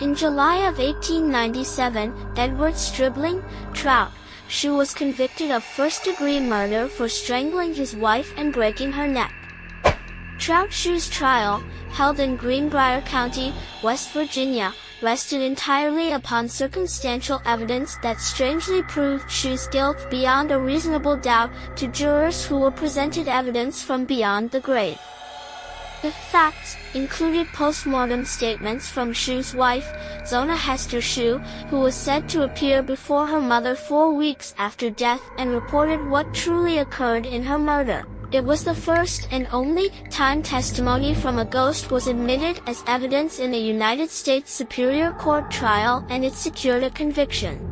In July of 1897, Edward Stribling, Trout, Shue was convicted of first-degree murder for strangling his wife and breaking her neck. Trout Shue's trial, held in Greenbrier County, West Virginia, rested entirely upon circumstantial evidence that strangely proved Shue's guilt beyond a reasonable doubt to jurors who were presented evidence from beyond the grave. The facts included post-mortem statements from Shue's wife, Zona Hester Shue, who was said to appear before her mother 4 weeks after death and reported what truly occurred in her murder. It was the first and only time testimony from a ghost was admitted as evidence in a United States Superior Court trial, and it secured a conviction.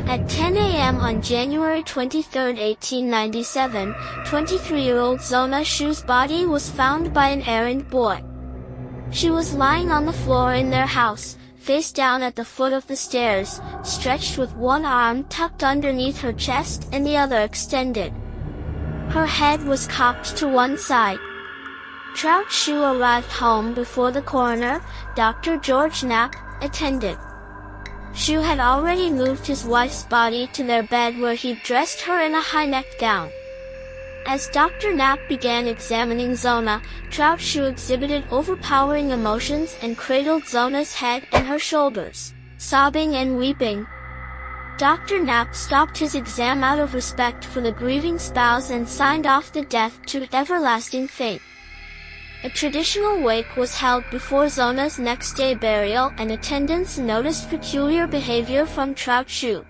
At 10 a.m. on January 23, 1897, 23-year-old Zona Shue's body was found by an errand boy. She was lying on the floor in their house, face down at the foot of the stairs, stretched with one arm tucked underneath her chest and the other extended. Her head was cocked to one side. Trout Shue arrived home before the coroner, Dr. George Knapp, attended. Shue had already moved his wife's body to their bed where he dressed her in a high-necked gown. As Dr. Knapp began examining Zona, Trout Shue exhibited overpowering emotions and cradled Zona's head and her shoulders, sobbing and weeping. Dr. Knapp stopped his exam out of respect for the grieving spouse and signed off the death to everlasting fate. A traditional wake was held before Zona's next-day burial, and attendants noticed peculiar behavior from Trout Shue.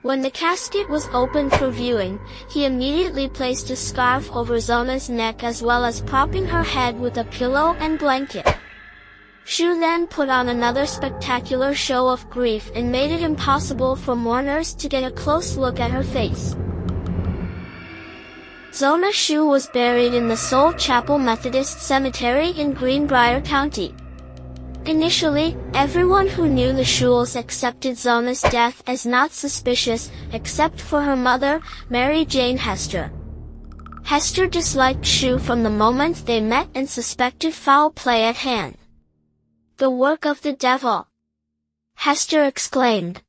When the casket was opened for viewing, he immediately placed a scarf over Zona's neck as well as propping her head with a pillow and blanket. Shue then put on another spectacular show of grief and made it impossible for mourners to get a close look at her face. Zona Shue was buried in the Soul Chapel Methodist Cemetery in Greenbrier County. Initially, everyone who knew the Shules accepted Zona's death as not suspicious, except for her mother, Mary Jane Hester. Hester disliked Shue from the moment they met and suspected foul play at hand. "The work of the devil!" Hester exclaimed.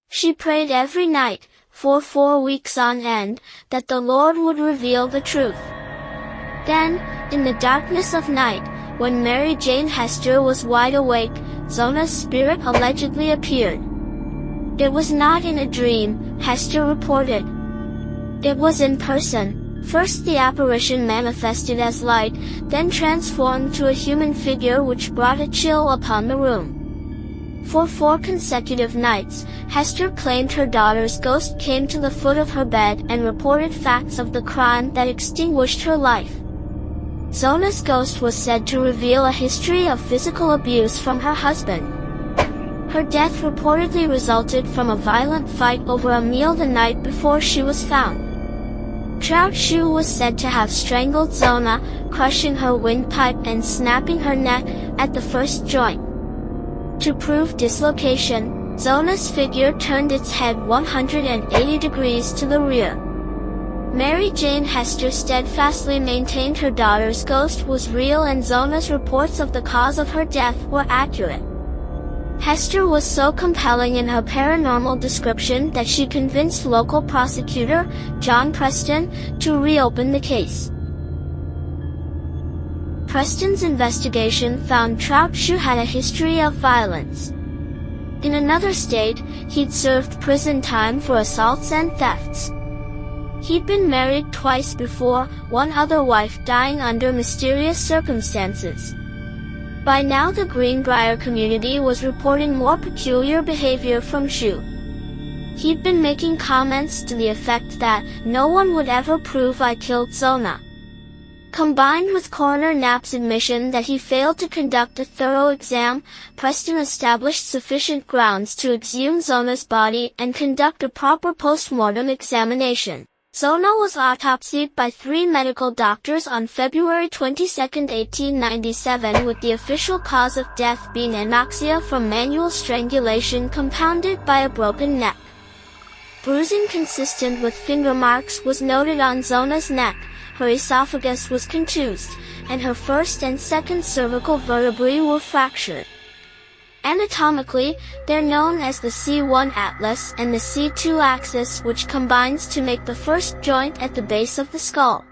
She prayed every night, for 4 weeks on end, that the Lord would reveal the truth. Then, in the darkness of night, when Mary Jane Hester was wide awake, Zona's spirit allegedly appeared. It was not in a dream, Hester reported. It was in person. First the apparition manifested as light, then transformed to a human figure which brought a chill upon the room. For 4 consecutive nights, Hester claimed her daughter's ghost came to the foot of her bed and reported facts of the crime that extinguished her life. Zona's ghost was said to reveal a history of physical abuse from her husband. Her death reportedly resulted from a violent fight over a meal the night before she was found. Trout Shue was said to have strangled Zona, crushing her windpipe and snapping her neck at the first joint. To prove dislocation, Zona's figure turned its head 180 degrees to the rear. Mary Jane Hester steadfastly maintained her daughter's ghost was real and Zona's reports of the cause of her death were accurate. Hester was so compelling in her paranormal description that she convinced local prosecutor, John Preston, to reopen the case. Preston's investigation found Trout Shue had a history of violence. In another state, he'd served prison time for assaults and thefts. He'd been married twice before, one other wife dying under mysterious circumstances. By now the Greenbrier community was reporting more peculiar behavior from Shue. He'd been making comments to the effect that no one would ever prove I killed Zona. Combined with Coroner Knapp's admission that he failed to conduct a thorough exam, Preston established sufficient grounds to exhume Zona's body and conduct a proper post-mortem examination. Zona was autopsied by 3 medical doctors on February 22, 1897, with the official cause of death being anoxia from manual strangulation compounded by a broken neck. Bruising consistent with finger marks was noted on Zona's neck, her esophagus was contused, and her first and second cervical vertebrae were fractured. Anatomically, they're known as the C1 atlas and the C2 axis, which combines to make the first joint at the base of the skull.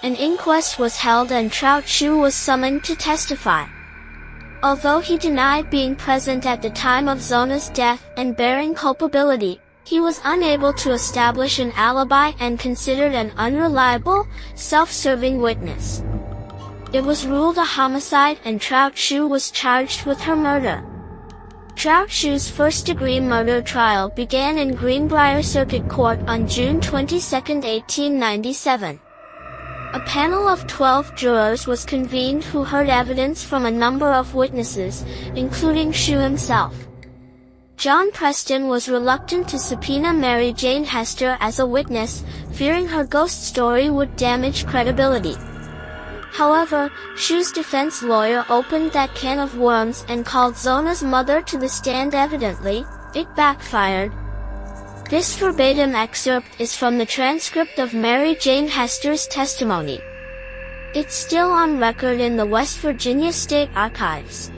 An inquest was held and Trout Shue was summoned to testify. Although he denied being present at the time of Zona's death and bearing culpability, he was unable to establish an alibi and considered an unreliable, self-serving witness. It was ruled a homicide and Trout Shue was charged with her murder. Trout Shue's first-degree murder trial began in Greenbrier Circuit Court on June 22, 1897. A panel of 12 jurors was convened who heard evidence from a number of witnesses, including Shue himself. John Preston was reluctant to subpoena Mary Jane Hester as a witness, fearing her ghost story would damage credibility. However, Shue's defense lawyer opened that can of worms and called Zona's mother to the stand. Evidently, it backfired. This verbatim excerpt is from the transcript of Mary Jane Hester's testimony. It's still on record in the West Virginia State Archives.